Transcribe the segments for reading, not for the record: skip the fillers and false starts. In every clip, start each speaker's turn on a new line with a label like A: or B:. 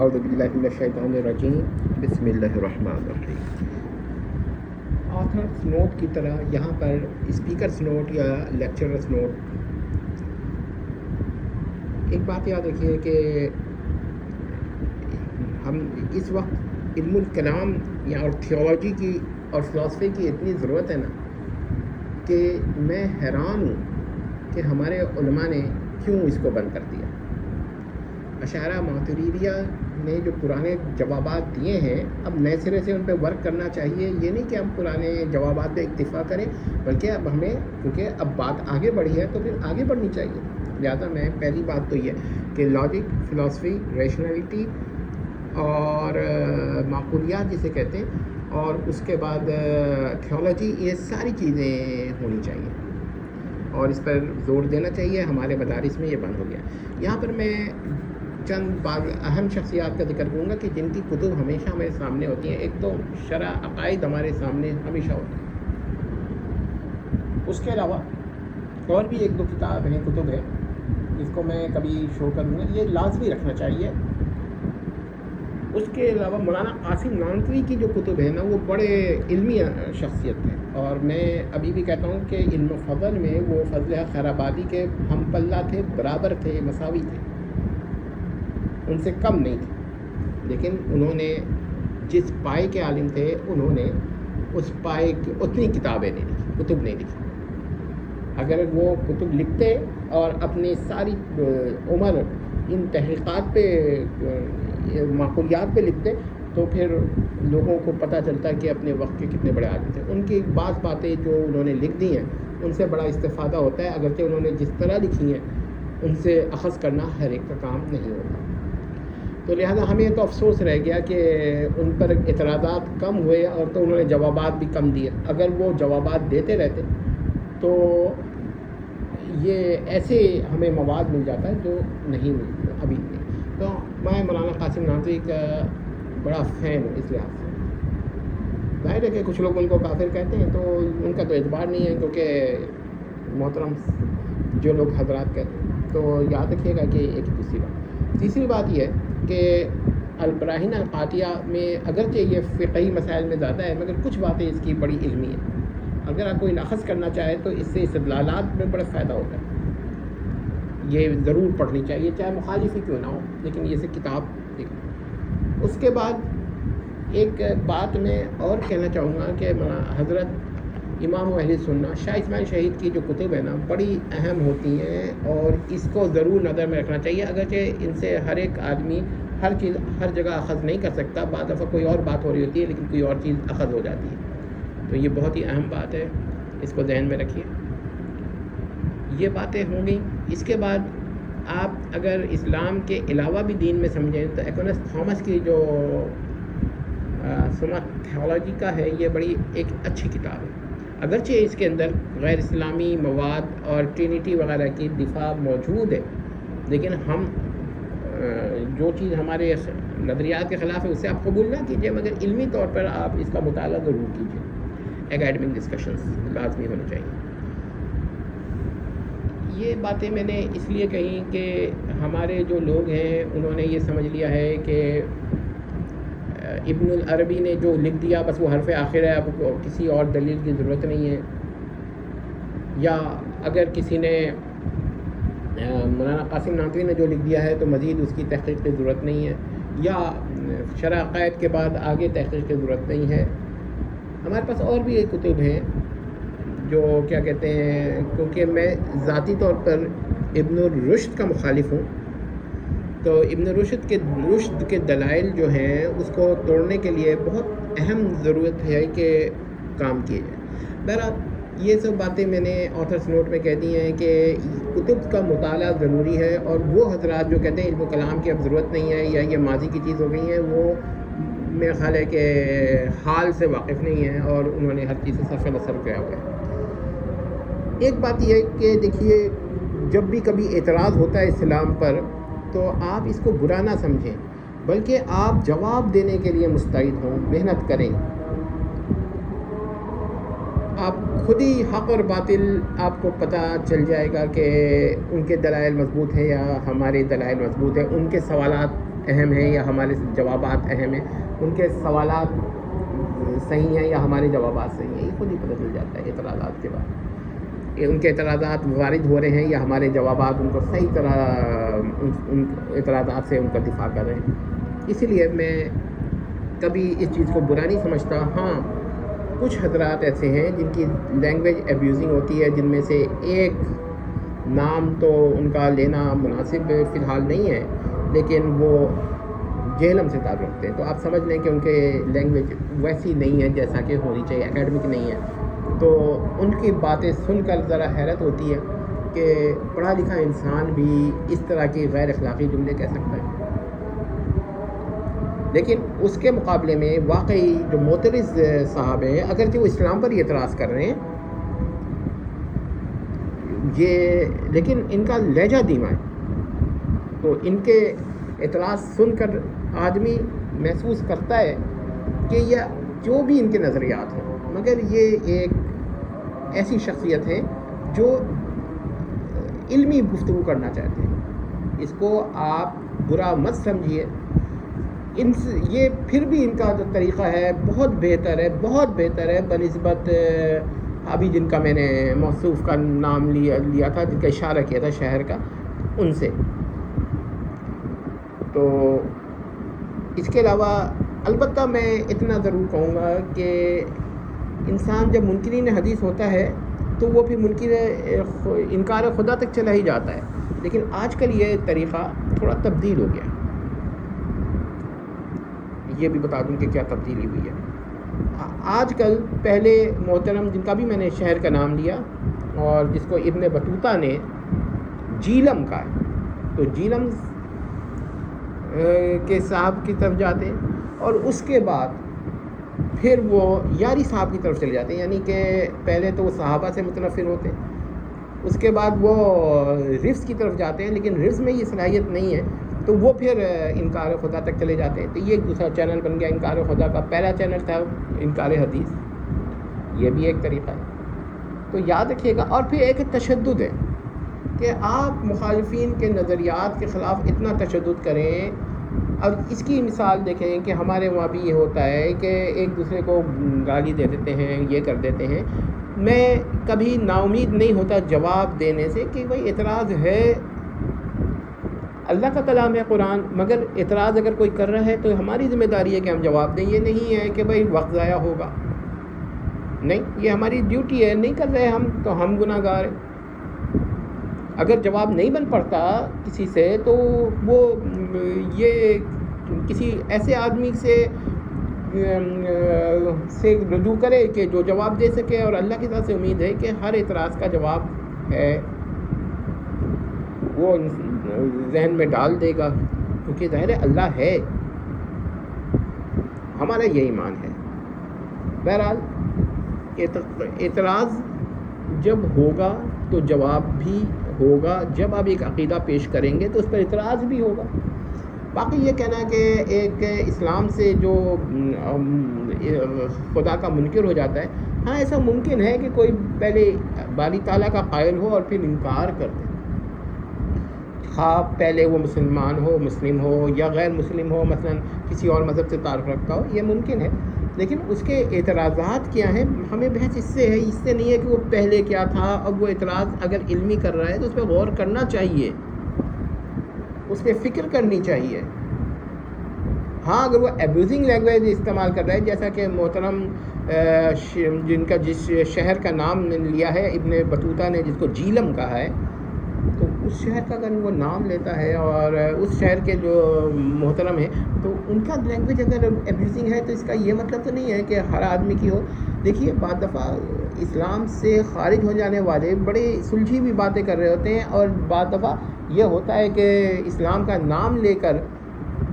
A: اعوذ باللہ من الشیطان الرجیم بسم اللہ الرحمن الرحیم۔ آتھرس نوٹ کی طرح یہاں پر اسپیکرس نوٹ یا لیکچررس نوٹ، ایک بات یاد رکھیے کہ ہم اس وقت علم الکلام یا اور تھیولوجی کی اور فلسفے کی اتنی ضرورت ہے نا کہ میں حیران ہوں کہ ہمارے علماء نے کیوں اس کو بند کر دیا۔ اشاعرہ ماتریدیہ نے جو پرانے جوابات دیے ہیں اب نئے سرے سے ان پہ ورک کرنا چاہیے۔ یہ نہیں کہ ہم پرانے جوابات پہ اکتفا کریں، بلکہ اب ہمیں، کیونکہ اب بات آگے بڑھی ہے تو پھر آگے بڑھنی چاہیے۔ لہٰذا میں پہلی بات تو یہ کہ لاجک، فلاسفی، ریشنلٹی اور معقولیات جسے کہتے ہیں، اور اس کے بعد تھیولوجی، یہ ساری چیزیں ہونی چاہیے اور اس پر زور دینا چاہیے۔ ہمارے مدارس میں یہ بند ہو گیا۔ یہاں پر میں چند بعض اہم شخصیات کا ذکر کروں گا کہ جن کی کتب ہمیشہ ہمارے سامنے ہوتی ہیں۔ ایک تو شرح عقائد ہمارے سامنے ہمیشہ ہوتا ہے، اس کے علاوہ اور بھی ایک دو کتب ہیں جس کو میں کبھی شو کروں گا، یہ لازمی رکھنا چاہیے۔ اس کے علاوہ مولانا قاسم نانوتوی کی جو کتب ہیں نا وہ بڑے علمی شخصیت ہیں، اور میں ابھی بھی کہتا ہوں کہ علم فضل میں وہ فضل خیر آبادی کے ہم پلہ تھے، برابر تھے، مساوی تھے، ان سے کم نہیں تھے۔ لیکن انہوں نے جس پائے کے عالم تھے انہوں نے اس پائے کی اتنی کتابیں نہیں لکھی، کتب نہیں لکھی۔ اگر وہ کتب لکھتے اور اپنی ساری عمر ان تحقیقات پہ، معقولیات پہ لکھتے تو پھر لوگوں کو پتہ چلتا کہ اپنے وقت کے کتنے بڑے عالم تھے۔ ان کی بعض باتیں جو انہوں نے لکھ دی ہیں ان سے بڑا استفادہ ہوتا ہے، اگرچہ انہوں نے جس طرح لکھی ہیں ان سے اخذ کرنا ہر ایک کا کام نہیں ہوتا۔ تو لہٰذا ہمیں تو افسوس رہ گیا کہ ان پر اعتراضات کم ہوئے اور تو انہوں نے جوابات بھی کم دیے۔ اگر وہ جوابات دیتے رہتے تو یہ ایسے ہمیں مواد مل جاتا ہے جو نہیں ملتا ابھی نہیں۔ تو میں مولانا قاسم نانوتوی کا بڑا فین ہوں اس لحاظ سے۔ ظاہر ہے کہ کچھ لوگ ان کو کافر کہتے ہیں تو ان کا تو اعتبار نہیں ہے، کیونکہ محترم جو لوگ حضرات کہتے ہیں۔ تو یاد رکھیے گا کہ ایک دوسری بات، تیسری بات یہ ہے کہ البراہین القاطعہ میں اگرچہ یہ فقہی مسائل میں زیادہ ہے مگر کچھ باتیں اس کی بڑی علمی ہیں۔ اگر آپ کوئی اخذ کرنا چاہے تو اس سے استدلالات میں بڑا فائدہ ہوتا ہے۔ یہ ضرور پڑھنی چاہیے چاہے مخالف ہی کیوں نہ ہو، لیکن یہ سے کتاب دیکھیں۔ اس کے بعد ایک بات میں اور کہنا چاہوں گا کہ حضرت امام اہل سنہ شاہ اسماعیل شہید کی جو کتب ہیں نا بڑی اہم ہوتی ہیں اور اس کو ضرور نظر میں رکھنا چاہیے۔ اگرچہ ان سے ہر ایک آدمی ہر چیز ہر جگہ اخذ نہیں کر سکتا، بعض دفعہ کوئی اور بات ہو رہی ہوتی ہے لیکن کوئی اور چیز اخذ ہو جاتی ہے، تو یہ بہت ہی اہم بات ہے، اس کو ذہن میں رکھیے۔ یہ باتیں ہوں گی۔ اس کے بعد آپ اگر اسلام کے علاوہ بھی دین میں سمجھیں تو ایکونس تھامس کی جو سما تھیولوجی کا ہے یہ بڑی ایک اچھی کتاب ہے، اگرچہ اس کے اندر غیر اسلامی مواد اور ٹرینیٹی وغیرہ کی دفاع موجود ہے، لیکن ہم جو چیز ہمارے نظریات کے خلاف ہے اسے آپ قبول نہ کیجیے، مگر علمی طور پر آپ اس کا مطالعہ ضرور کیجیے۔ اکیڈمک ڈسکشنز لازمی ہونے چاہیے۔ یہ باتیں میں نے اس لیے کہیں کہ ہمارے جو لوگ ہیں انہوں نے یہ سمجھ لیا ہے کہ ابن العربی نے جو لکھ دیا بس وہ حرف آخر ہے، اب کسی اور دلیل کی ضرورت نہیں ہے، یا اگر کسی نے مولانا قاسم نانوتوی نے جو لکھ دیا ہے تو مزید اس کی تحقیق کی ضرورت نہیں ہے، یا شرح عقائد کے بعد آگے تحقیق کی ضرورت نہیں ہے۔ ہمارے پاس اور بھی ایک کتب ہیں جو کیا کہتے ہیں، کیونکہ میں ذاتی طور پر ابن الرشد کا مخالف ہوں تو ابن رشد کے دلائل جو ہیں اس کو توڑنے کے لیے بہت اہم ضرورت ہے کہ کام کیے جائے۔ بہرحال یہ سب باتیں میں نے آتھرس نوٹ میں کہہ دی ہیں کہ کتب کا مطالعہ ضروری ہے، اور وہ حضرات جو کہتے ہیں علم و کلام کی اب ضرورت نہیں ہے یا یہ ماضی کی چیز ہو گئی ہیں، وہ میرا خیال ہے کہ حال سے واقف نہیں ہیں اور انہوں نے ہر چیز سے صرف نصر کیا ہوا ہے۔ ایک بات یہ ہے کہ دیکھیے جب بھی کبھی اعتراض ہوتا ہے اسلام پر تو آپ اس کو برا نہ سمجھیں، بلکہ آپ جواب دینے کے لیے مستعد ہوں، محنت کریں۔ آپ خود ہی حق اور باطل آپ کو پتہ چل جائے گا کہ ان کے دلائل مضبوط ہیں یا ہمارے دلائل مضبوط ہیں، ان کے سوالات اہم ہیں یا ہمارے جوابات اہم ہیں، ان کے سوالات صحیح ہیں یا ہمارے جوابات صحیح ہیں، یہ خود ہی پتہ چل جاتا ہے اعتراضات کے بعد کہ ان کے اعتراضات وارد ہو رہے ہیں یا ہمارے جوابات ان کو صحیح طرح ان اعتراضات سے ان کا دفاع کر رہے ہیں۔ اسی لیے میں کبھی اس چیز کو برا نہیں سمجھتا۔ ہاں، کچھ حضرات ایسے ہیں جن کی لینگویج ایبیوزنگ ہوتی ہے، جن میں سے ایک نام تو ان کا لینا مناسب فی الحال نہیں ہے، لیکن وہ جہلم سے تعلق رکھتے ہیں، تو آپ سمجھ لیں کہ ان کے لینگویج ویسی نہیں ہے جیسا کہ ہونی چاہیے، اکیڈمک نہیں ہے، تو ان کی باتیں سن کر ذرا حیرت ہوتی ہے کہ پڑھا لکھا انسان بھی اس طرح کی غیر اخلاقی جملے کہہ سکتا ہے۔ لیکن اس کے مقابلے میں واقعی جو معترض صاحب ہیں، اگرچہ وہ اسلام پر ہی اعتراض کر رہے ہیں، لیکن ان کا لہجہ دھیما ہے، تو ان کے اعتراض سن کر آدمی محسوس کرتا ہے کہ یہ جو بھی ان کے نظریات ہیں، مگر یہ ایک ایسی شخصیت ہے جو علمی گفتگو کرنا چاہتے ہیں، اس کو آپ برا مت سمجھیے، یہ پھر بھی ان کا جو طریقہ ہے بہت بہتر ہے، بہت بہتر ہے بنسبت ابھی جن کا میں نے موصوف کا نام لیا تھا، جن کا اشارہ کیا تھا شہر کا، ان سے۔ تو اس کے علاوہ البتہ میں اتنا ضرور کہوں گا کہ انسان جب منکرین حدیث ہوتا ہے تو وہ پھر انکار خدا تک چلا ہی جاتا ہے، لیکن آج کل یہ طریقہ تھوڑا تبدیل ہو گیا۔ یہ بھی بتا دوں کہ کیا تبدیلی ہوئی ہے۔ آج کل پہلے محترم جن کا بھی میں نے شہر کا نام لیا اور جس کو ابن بطوطہ نے جیلم کہا ہے، تو جیلم کے صاحب کی طرف جاتے ہیں اور اس کے بعد پھر وہ یاری صاحب کی طرف چلے جاتے ہیں، یعنی کہ پہلے تو وہ صحابہ سے متنفر ہوتے ہیں، اس کے بعد وہ رفظ کی طرف جاتے ہیں، لیکن رفظ میں یہ صلاحیت نہیں ہے تو وہ پھر انکار خدا تک چلے جاتے ہیں۔ تو یہ ایک دوسرا چینل بن گیا انکار خدا کا۔ پہلا چینل تھا انکار حدیث، یہ بھی ایک طریقہ ہے۔ تو یاد رکھیے گا، اور پھر ایک تشدد ہے کہ آپ مخالفین کے نظریات کے خلاف اتنا تشدد کریں۔ اب اس کی مثال دیکھیں کہ ہمارے وہاں بھی یہ ہوتا ہے کہ ایک دوسرے کو گالی دے دیتے ہیں، یہ کر دیتے ہیں۔ میں کبھی نا امید نہیں ہوتا جواب دینے سے کہ بھائی اعتراض ہے، اللہ کا کلام ہے قرآن، مگر اعتراض اگر کوئی کر رہا ہے تو ہماری ذمہ داری ہے کہ ہم جواب دیں۔ یہ نہیں ہے کہ بھائی وقت ضائع ہوگا، نہیں، یہ ہماری ڈیوٹی ہے، نہیں کر رہے ہم تو ہم گناہ گار ہیں۔ اگر جواب نہیں بن پڑتا کسی سے تو وہ یہ کسی ایسے آدمی سے رجوع کرے کہ جو جواب دے سکے، اور اللہ کی طرف سے امید ہے کہ ہر اعتراض کا جواب ہے وہ ذہن میں ڈال دے گا، کیونکہ ظاہر ہے اللہ ہے، ہمارا یہ ایمان ہے۔ بہرحال اعتراض جب ہوگا تو جواب بھی ہوگا، جب آپ ایک عقیدہ پیش کریں گے تو اس پر اعتراض بھی ہوگا۔ باقی یہ کہنا کہ ایک اسلام سے جو خدا کا منکر ہو جاتا ہے، ہاں ایسا ممکن ہے کہ کوئی پہلے باری تعالیٰ کا قائل ہو اور پھر انکار کر دے، خواہ پہلے وہ مسلمان ہو، مسلم ہو یا غیر مسلم ہو، مثلا کسی اور مذہب سے تعلق رکھتا ہو، یہ ممکن ہے، لیکن اس کے اعتراضات کیا ہیں، ہمیں بحث اس سے ہے، اس سے نہیں ہے کہ وہ پہلے کیا تھا۔ اب وہ اعتراض اگر علمی کر رہا ہے تو اس پہ غور کرنا چاہیے، اس پہ فکر کرنی چاہیے۔ ہاں اگر وہ ایبیوزنگ لینگویج استعمال کر رہا ہے، جیسا کہ محترم جن کا جس شہر کا نام لیا ہے ابن بطوطہ نے، جس کو جیلم کہا ہے، تو اس شہر کا اگر وہ نام لیتا ہے اور اس شہر کے جو محترم ہیں تو ان کا لینگویج اگر ایبیوزنگ ہے تو اس کا یہ مطلب تو نہیں ہے کہ ہر آدمی کی ہو۔ دیکھیے بعض دفعہ اسلام سے خارج ہو جانے والے بڑے سلجھی بھی باتیں کر رہے ہوتے ہیں، اور بعض دفعہ یہ ہوتا ہے کہ اسلام کا نام لے کر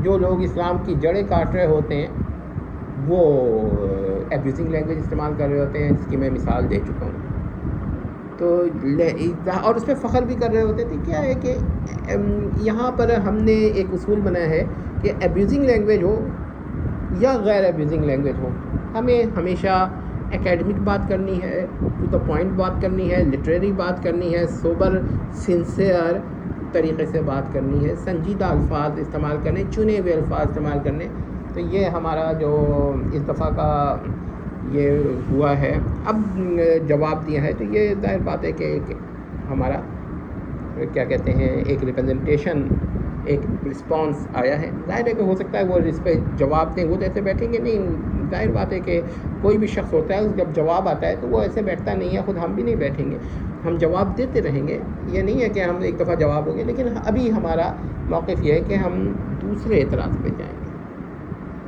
A: جو لوگ اسلام کی جڑیں کاٹ رہے ہوتے ہیں وہ ایبیوزنگ لینگویج استعمال کر رہے ہوتے ہیں، جس کی میں مثال دے چکا ہوں، تو اور اس پہ فخر بھی کر رہے ہوتے تھے۔ کیا ہے کہ یہاں پر ہم نے ایک اصول بنایا ہے کہ ایبیوزنگ لینگویج ہو یا غیر ایبیوزنگ لینگویج ہو، ہمیں ہمیشہ اکیڈمک بات کرنی ہے، ٹو دا پوائنٹ بات کرنی ہے، لٹریری بات کرنی ہے، سوبر سنسیئر طریقے سے بات کرنی ہے، سنجیدہ الفاظ استعمال کرنے، چنے ہوئے الفاظ استعمال کرنے. تو یہ ہمارا جو اس دفعہ کا یہ ہوا ہے. اب جواب دیا ہے تو یہ ظاہر بات ہے کہ ہمارا کیا کہتے ہیں ایک ریپرزنٹیشن، ایک رسپانس آیا ہے. ظاہر ہے کہ ہو سکتا ہے وہ اس پہ جواب دیں، وہ تو ایسے بیٹھیں گے نہیں. ظاہر بات ہے کہ کوئی بھی شخص ہوتا ہے جب جواب آتا ہے تو وہ ایسے بیٹھتا نہیں ہے. خود ہم بھی نہیں بیٹھیں گے، ہم جواب دیتے رہیں گے. یہ نہیں ہے کہ ہم ایک دفعہ جواب ہوں گے، لیکن ابھی ہمارا موقف یہ ہے کہ ہم دوسرے اعتراض پہ جائیں گے.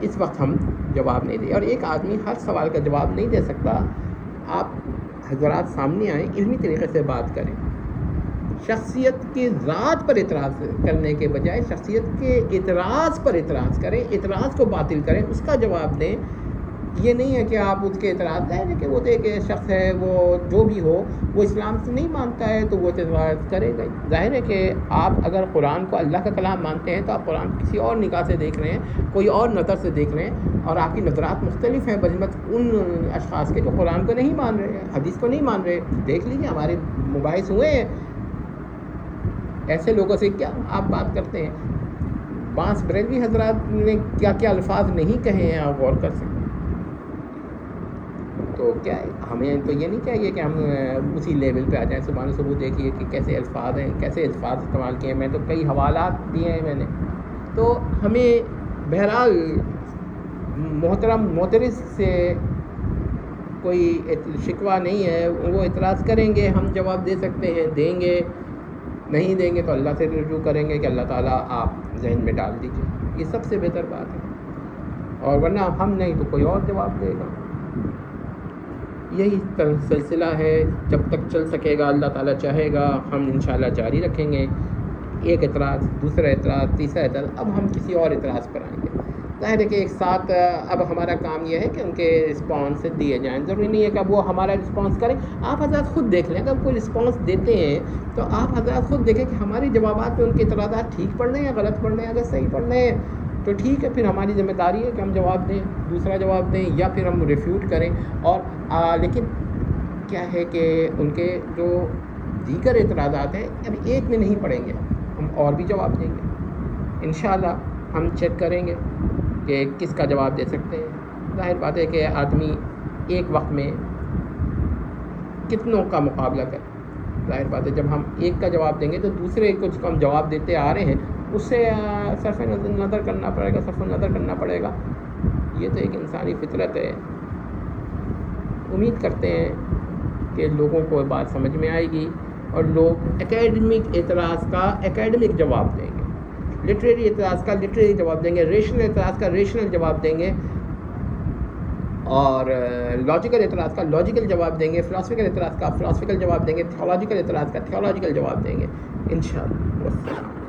A: اس وقت ہم جواب نہیں دیں. اور ایک آدمی ہر سوال کا جواب نہیں دے سکتا. آپ حضرات سامنے آئیں، علمی طریقے سے بات کریں. شخصیت کی ذات پر اعتراض کرنے کے بجائے شخصیت کے اعتراض پر اعتراض کریں، اعتراض کو باطل کریں، اس کا جواب دیں. یہ نہیں ہے کہ آپ اس کے اعتراض دیں کہ وہ تو ایک شخص ہے، وہ جو بھی ہو وہ اسلام سے نہیں مانتا ہے تو وہ اعتراض کرے گا. ظاہر ہے کہ آپ اگر قرآن کو اللہ کا کلام مانتے ہیں تو آپ قرآن کسی اور نگاہ سے دیکھ رہے ہیں، کوئی اور نظر سے دیکھ رہے ہیں، اور آپ کی نظرات مختلف ہیں بنسبت ان اشخاص کے جو قرآن کو نہیں مان رہے ہیں، حدیث کو نہیں مان رہے. دیکھ لیجیے ہمارے مباحث ہوئے ہیں. ایسے لوگوں سے کیا آپ بات کرتے ہیں؟ بانس بریلوی حضرات نے کیا کیا الفاظ نہیں کہے ہیں، آپ غور کر سکتے ہیں. تو کیا ہے، ہمیں تو یہ نہیں چاہیے کہ ہم اسی لیول پہ آ جائیں. صبح صبح دیکھیے کہ کیسے الفاظ ہیں، کیسے الفاظ استعمال کیے ہیں. میں تو کئی حوالات دیے ہیں میں نے. تو ہمیں بہرحال محترم معترض سے کوئی شکوہ نہیں ہے. وہ اعتراض کریں گے، ہم جواب دے سکتے ہیں، دیں گے. نہیں دیں گے تو اللہ سے رجوع کریں گے کہ اللہ تعالیٰ آپ ذہن میں ڈال دیجیے. یہ سب سے بہتر بات ہے. اور ورنہ ہم نہیں تو کوئی اور جواب دے گا. یہی سلسلہ ہے. جب تک چل سکے گا، اللہ تعالیٰ چاہے گا، ہم انشاءاللہ جاری رکھیں گے. ایک اعتراض، دوسرا اعتراض، تیسرا اعتراض. اب ہم کسی اور اعتراض پر آئیں گے. ظاہر ہے کہ ایک ساتھ اب ہمارا کام یہ ہے کہ ان کے رسپانس دیے جائیں. ضروری نہیں ہے کہ اب وہ ہمارا رسپانس کریں. آپ حضرات خود دیکھ لیں. اگر کوئی رسپانس دیتے ہیں تو آپ حضرات خود دیکھیں کہ ہماری جوابات میں ان کے اعتراضات ٹھیک پڑھ رہے ہیں یا غلط پڑھ رہے ہیں. اگر صحیح پڑھ رہے ہیں تو ٹھیک ہے، پھر ہماری ذمہ داری ہے کہ ہم جواب دیں، دوسرا جواب دیں، یا پھر ہم ریفیوٹ کریں. اور لیکن کیا ہے کہ ان کے جو دیگر اعتراضات ہیں اب ایک میں نہیں پڑیں گے، ہم اور بھی جواب دیں گے. انشاءاللہ ہم چیک کریں گے کہ کس کا جواب دے سکتے ہیں. ظاہر بات ہے کہ آدمی ایک وقت میں کتنوں کا مقابلہ کرے. ظاہر بات ہے جب ہم ایک کا جواب دیں گے تو دوسرے کچھ ہم جواب دیتے آ رہے ہیں، اس سے صرف نظر کرنا پڑے گا. یہ تو ایک انسانی فطرت ہے. امید کرتے ہیں کہ لوگوں کو بات سمجھ میں آئے گی اور لوگ اکیڈمک اعتراض کا اکیڈمک جواب دیں گے، لٹریری اعتراض کا لٹریری جواب دیں گے، ریشنل اعتراض کا ریشنل جواب دیں گے، اور لاجیکل اعتراض کا لاجیکل جواب دیں گے، فلاسفیکل اعتراض کا فلاسفیکل جواب دیں گے، تھیولوجیکل اعتراض کا تھیولوجیکل جواب دیں گے انشاءاللہ.